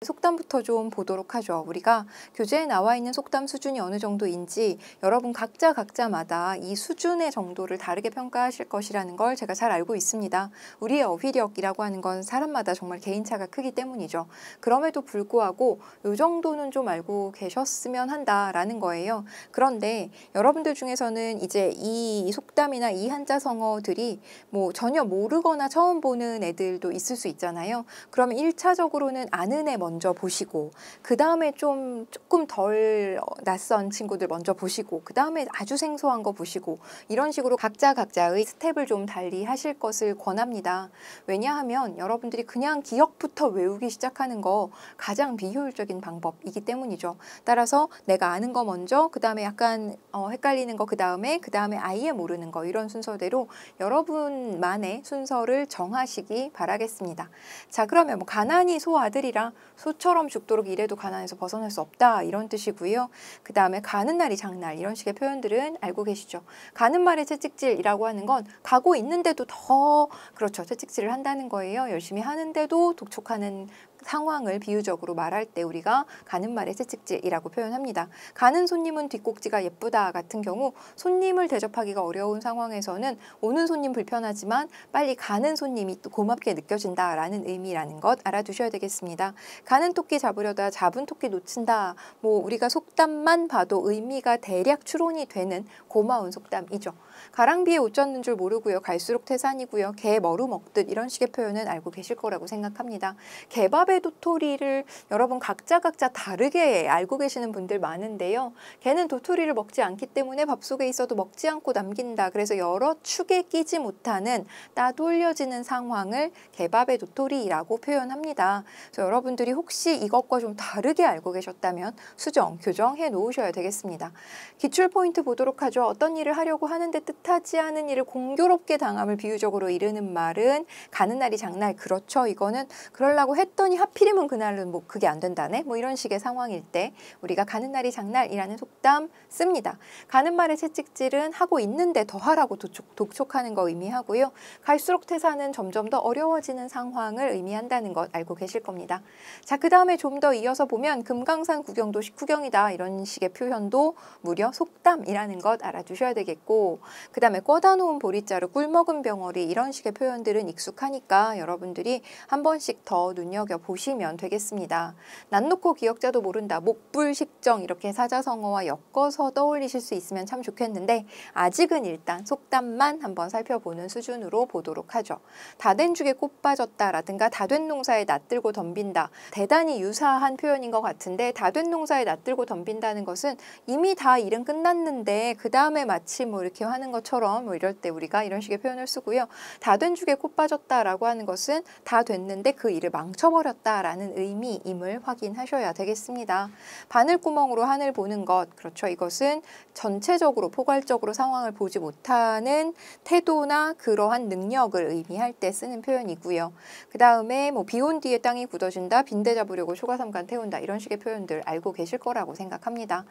속담부터 좀 보도록 하죠. 우리가 교재에 나와 있는 속담 수준이 어느 정도인지 여러분 각자마다 이 수준의 정도를 다르게 평가하실 것이라는 걸 제가 잘 알고 있습니다. 우리의 어휘력이라고 하는 건 사람마다 정말 개인차가 크기 때문이죠. 그럼에도 불구하고 이 정도는 좀 알고 계셨으면 한다라는 거예요. 그런데 여러분들 중에서는 이제 이 속담이나 이 한자성어들이 뭐 전혀 모르거나 처음 보는 애들도 있을 수 있잖아요. 그러면 1차적으로는 아는 애 먼저 보시고 그 다음에 조금 덜 낯선 친구들 먼저 보시고 그 다음에 아주 생소한 거 보시고 이런 식으로 각자의 스텝을 좀 달리 하실 것을 권합니다. 왜냐하면 여러분들이 그냥 기억부터 외우기 시작하는 거 가장 비효율적인 방법이기 때문이죠. 따라서 내가 아는 거 먼저 그 다음에 약간 헷갈리는 거 그 다음에 아예 모르는 거 이런 순서대로 여러분만의 순서를 정하시기 바라겠습니다. 자, 그러면 뭐 가난이 소아들이라 소처럼 죽도록 일해도 가난에서 벗어날 수 없다 이런 뜻이고요. 그 다음에 가는 날이 장날 이런 식의 표현들은 알고 계시죠. 가는 말에 채찍질이라고 하는 건 가고 있는데도 더 그렇죠. 채찍질을 한다는 거예요. 열심히 하는데도 독촉하는 상황을 비유적으로 말할 때 우리가 가는 말에 채찍질이라고 표현합니다. 가는 손님은 뒷꼭지가 예쁘다 같은 경우 손님을 대접하기가 어려운 상황에서는 오는 손님 불편하지만 빨리 가는 손님이 또 고맙게 느껴진다라는 의미라는 것 알아두셔야 되겠습니다. 가는 토끼 잡으려다 잡은 토끼 놓친다. 뭐 우리가 속담만 봐도 의미가 대략 추론이 되는 고마운 속담이죠. 가랑비에 옷 젖는 줄 모르고요. 갈수록 태산이고요. 개 머루 먹듯 이런 식의 표현은 알고 계실 거라고 생각합니다. 개밥의 도토리를 여러분 각자 다르게 알고 계시는 분들 많은데요. 개는 도토리를 먹지 않기 때문에 밥 속에 있어도 먹지 않고 남긴다. 그래서 여러 축에 끼지 못하는 따돌려지는 상황을 개밥의 도토리라고 표현합니다. 그래서 여러분들이 혹시 이것과 좀 다르게 알고 계셨다면 수정, 교정해 놓으셔야 되겠습니다. 기출 포인트 보도록 하죠. 어떤 일을 하려고 하는데 뜻하지 않은 일을 공교롭게 당함을 비유적으로 이르는 말은 가는 날이 장날. 그렇죠. 이거는 그러려고 했더니 하필이면 그날은 뭐 그게 안 된다네. 뭐 이런 식의 상황일 때 우리가 가는 날이 장날이라는 속담 씁니다. 가는 말의 채찍질은 하고 있는데 더 하라고 독촉하는 거 의미하고요. 갈수록 태산은 점점 더 어려워지는 상황을 의미한다는 것 알고 계실 겁니다. 자, 그 다음에 좀 더 이어서 보면 금강산 구경도 식후경이다 이런 식의 표현도 무려 속담이라는 것 알아두셔야 되겠고 그 다음에 꿔다 놓은 보리자루 꿀먹은 병어리 이런 식의 표현들은 익숙하니까 여러분들이 한 번씩 더 눈여겨보시면 되겠습니다. 난 놓고 기억자도 모른다. 목불식정 이렇게 사자성어와 엮어서 떠올리실 수 있으면 참 좋겠는데 아직은 일단 속담만 한번 살펴보는 수준으로 보도록 하죠. 다 된 죽에 꽃 빠졌다라든가 다 된 농사에 낯들고 덤빈다. 대단히 유사한 표현인 것 같은데 다 된 농사에 낯들고 덤빈다는 것은 이미 다 일은 끝났는데 그 다음에 마치 뭐 이렇게 하는 것처럼 뭐 이럴 때 우리가 이런 식의 표현을 쓰고요. 다 된 죽에 꽃 빠졌다라고 하는 것은 다 됐는데 그 일을 망쳐버렸다라는 의미임을 확인하셔야 되겠습니다. 바늘구멍으로 하늘 보는 것, 그렇죠. 이것은 전체적으로 포괄적으로 상황을 보지 못하는 태도나 그러한 능력을 의미할 때 쓰는 표현이고요. 그 다음에 뭐 비 온 뒤에 땅이 굳어진다, 빈대 잡으려고 초가삼간 태운다 이런 식의 표현들 알고 계실 거라고 생각합니다.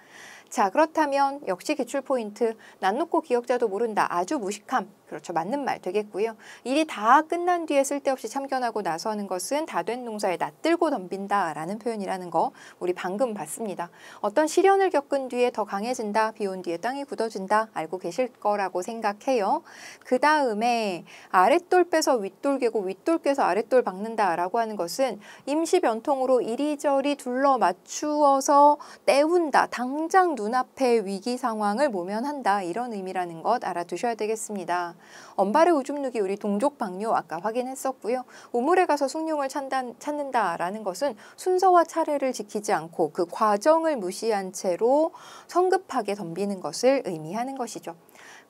자, 그렇다면 역시 기출 포인트 난 놓고 기억자도 모른다. 아주 무식함. 그렇죠. 맞는 말 되겠고요. 일이 다 끝난 뒤에 쓸데없이 참견하고 나서는 것은 다 된 농사에 낯들고 덤빈다 라는 표현이라는 거 우리 방금 봤습니다. 어떤 시련을 겪은 뒤에 더 강해진다. 비 온 뒤에 땅이 굳어진다. 알고 계실 거라고 생각해요. 그 다음에 아랫돌 빼서 윗돌 개고 윗돌 깨서 아랫돌 박는다 라고 하는 것은 임시 변통으로 이리저리 둘러 맞추어서 때운다. 당장 눈앞의 위기 상황을 모면한다. 이런 의미라는 것 알아두셔야 되겠습니다. 언발의 오줌 누기 우리 동족방뇨 아까 확인했었고요. 우물에 가서 숭늉을 찾는다라는 것은 순서와 차례를 지키지 않고 그 과정을 무시한 채로 성급하게 덤비는 것을 의미하는 것이죠.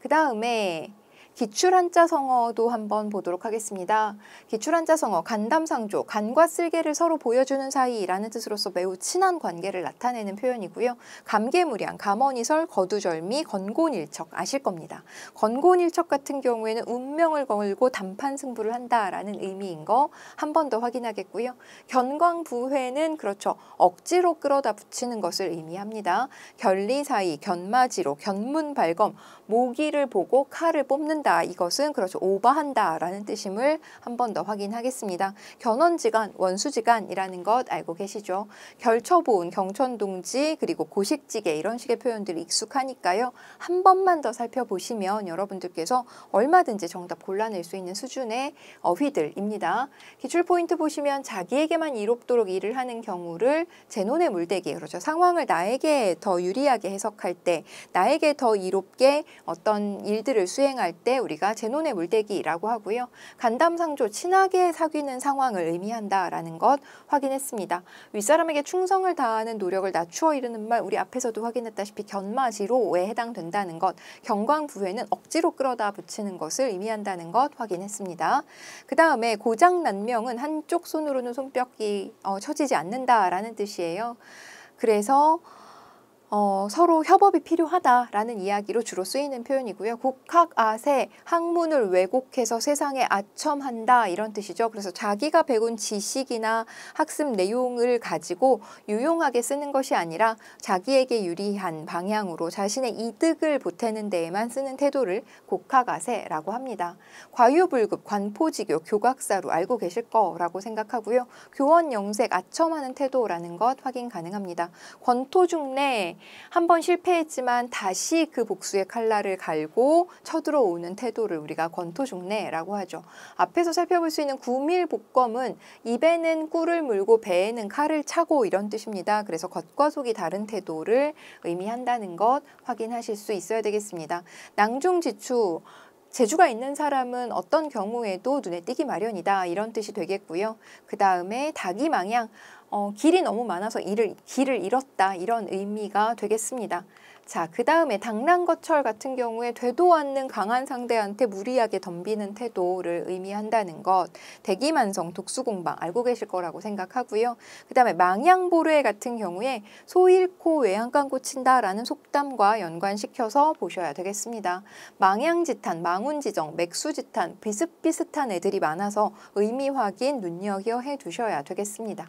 그 다음에 기출한자성어도 한번 보도록 하겠습니다. 기출한자성어 간담상조, 간과 쓸개를 서로 보여주는 사이라는 뜻으로서 매우 친한 관계를 나타내는 표현이고요. 감개무량, 감언이설, 거두절미, 건곤일척 아실 겁니다. 건곤일척 같은 경우에는 운명을 걸고 단판 승부를 한다라는 의미인 거 한 번 더 확인하겠고요. 견광부회는 그렇죠. 억지로 끌어다 붙이는 것을 의미합니다. 견리사의, 견마지로, 견문발검, 모기를 보고 칼을 뽑는다. 휘둘른다. 이것은 그렇죠. 오버한다 라는 뜻임을 한 번 더 확인하겠습니다. 견원지간, 원수지간이라는 것 알고 계시죠? 결처보은, 경천동지, 그리고 고식지게 이런 식의 표현들이 익숙하니까요. 한 번만 더 살펴보시면 여러분들께서 얼마든지 정답 골라낼 수 있는 수준의 어휘들입니다. 기출포인트 보시면 자기에게만 이롭도록 일을 하는 경우를 제논의 물대기, 그렇죠. 상황을 나에게 더 유리하게 해석할 때, 나에게 더 이롭게 어떤 일들을 수행할 때 우리가 제논의 물대기라고 하고요. 간담상조, 친하게 사귀는 상황을 의미한다라는 것 확인했습니다. 윗사람에게 충성을 다하는 노력을 낮추어 이르는 말, 우리 앞에서도 확인했다시피 견마지로에 해당된다는 것, 경광부회는 억지로 끌어다 붙이는 것을 의미한다는 것 확인했습니다. 그 다음에 고장난명은 한쪽 손으로는 손뼉이 쳐지지 않는다라는 뜻이에요. 그래서 서로 협업이 필요하다라는 이야기로 주로 쓰이는 표현이고요. 국학아세, 학문을 왜곡해서 세상에 아첨한다 이런 뜻이죠. 그래서 자기가 배운 지식이나 학습 내용을 가지고 유용하게 쓰는 것이 아니라 자기에게 유리한 방향으로 자신의 이득을 보태는 데에만 쓰는 태도를 국학아세라고 합니다. 과유불급, 관포지교, 교각사루 알고 계실 거라고 생각하고요. 교원영색, 아첨하는 태도라는 것 확인 가능합니다. 권토중래, 한번 실패했지만 다시 그 복수의 칼날을 갈고 쳐들어오는 태도를 우리가 권토중래라고 하죠. 앞에서 살펴볼 수 있는 구밀복검은 입에는 꿀을 물고 배에는 칼을 차고 이런 뜻입니다. 그래서 겉과 속이 다른 태도를 의미한다는 것 확인하실 수 있어야 되겠습니다. 낭중지추, 재주가 있는 사람은 어떤 경우에도 눈에 띄기 마련이다 이런 뜻이 되겠고요. 그 다음에 닭이망양, 길이 너무 많아서 길을 잃었다 이런 의미가 되겠습니다. 자, 그 다음에 당랑거철 같은 경우에 되도 않는 강한 상대한테 무리하게 덤비는 태도를 의미한다는 것, 대기만성, 독수공방 알고 계실 거라고 생각하고요. 그 다음에 망양보르에 같은 경우에 소 잃고 외양간 고친다라는 속담과 연관시켜서 보셔야 되겠습니다. 망양지탄, 망운지정, 맥수지탄 비슷비슷한 애들이 많아서 의미 확인 눈여겨 해두셔야 되겠습니다.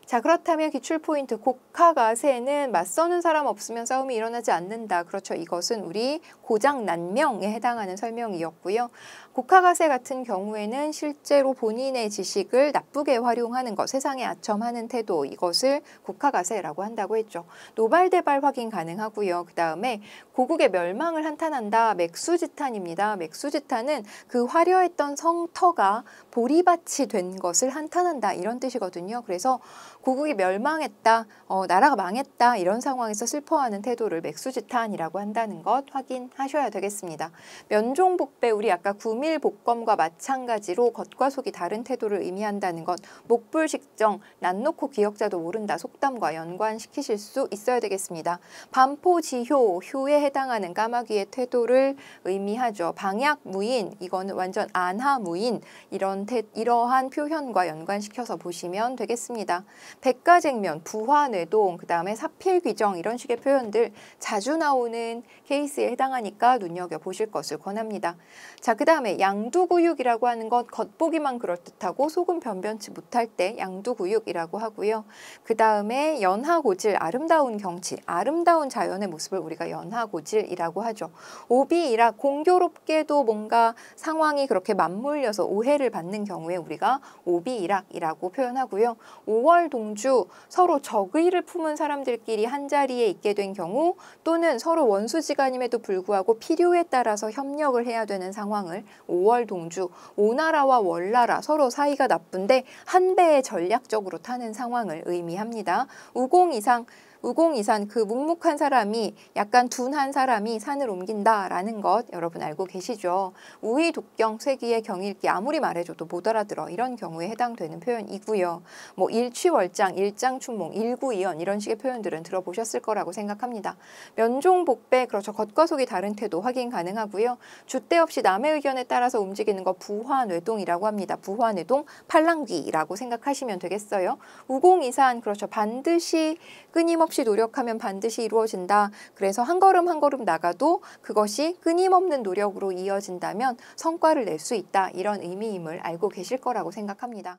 자, 그렇다면 기출포인트 국학아세는 맞서는 사람 없으면 싸움이 일어나지 않는다. 그렇죠. 이것은 우리 고장난명에 해당하는 설명이었고요. 국학아세 같은 경우에는 실제로 본인의 지식을 나쁘게 활용하는 것, 세상에 아첨하는 태도, 이것을 국학아세라고 한다고 했죠. 노발대발 확인 가능하고요. 그 다음에 고국의 멸망을 한탄한다. 맥수지탄입니다. 맥수지탄은 그 화려했던 성터가 보리밭이 된 것을 한탄한다. 이런 뜻이거든요. 그래서 고국이 멸망했다, 나라가 망했다 이런 상황에서 슬퍼하는 태도를 맥수지탄이라고 한다는 것 확인하셔야 되겠습니다. 면종복배, 우리 아까 구밀복검과 마찬가지로 겉과 속이 다른 태도를 의미한다는 것, 목불식정, 난 놓고 기억자도 모른다 속담과 연관시키실 수 있어야 되겠습니다. 반포지효, 효에 해당하는 까마귀의 태도를 의미하죠. 방약무인, 이거는 완전 안하무인 이러한 표현과 연관시켜서 보시면 되겠습니다. 백가쟁면, 부화뇌동, 그 다음에 사필귀정 이런 식의 표현들 자주 나오는 케이스에 해당하니까 눈여겨보실 것을 권합니다. 자, 그 다음에 양두구육이라고 하는 것, 겉보기만 그럴듯하고 속은 변변치 못할 때 양두구육이라고 하고요. 그 다음에 연하고질, 아름다운 경치, 아름다운 자연의 모습을 우리가 연하고질이라고 하죠. 오비이락, 공교롭게도 뭔가 상황이 그렇게 맞물려서 오해를 받는 경우에 우리가 오비이락이라고 표현하고요. 5월 동주, 서로 적의를 품은 사람들끼리 한자리에 있게 된 경우 또는 서로 원수지간임에도 불구하고 필요에 따라서 협력을 해야 되는 상황을 5월 동주, 오나라와 월나라 서로 사이가 나쁜데 한 배에 전략적으로 타는 상황을 의미합니다. 우공이산, 그 묵묵한 사람이 약간 둔한 사람이 산을 옮긴다라는 것 여러분 알고 계시죠? 우의독경, 쇠기의 경읽기, 아무리 말해줘도 못 알아들어 이런 경우에 해당되는 표현이고요. 뭐 일취월장, 일장춘몽, 일구이연 이런 식의 표현들은 들어보셨을 거라고 생각합니다. 면종복배, 그렇죠. 겉과 속이 다른 태도 확인 가능하고요. 줏대 없이 남의 의견에 따라서 움직이는 것 부화뇌동이라고 합니다. 부화뇌동, 팔랑귀라고 생각하시면 되겠어요. 우공이산, 그렇죠. 반드시 끊임없이 노력하면 반드시 이루어진다. 그래서 한 걸음 한 걸음 나가도 그것이 끊임없는 노력으로 이어진다면 성과를 낼 수 있다. 이런 의미임을 알고 계실 거라고 생각합니다.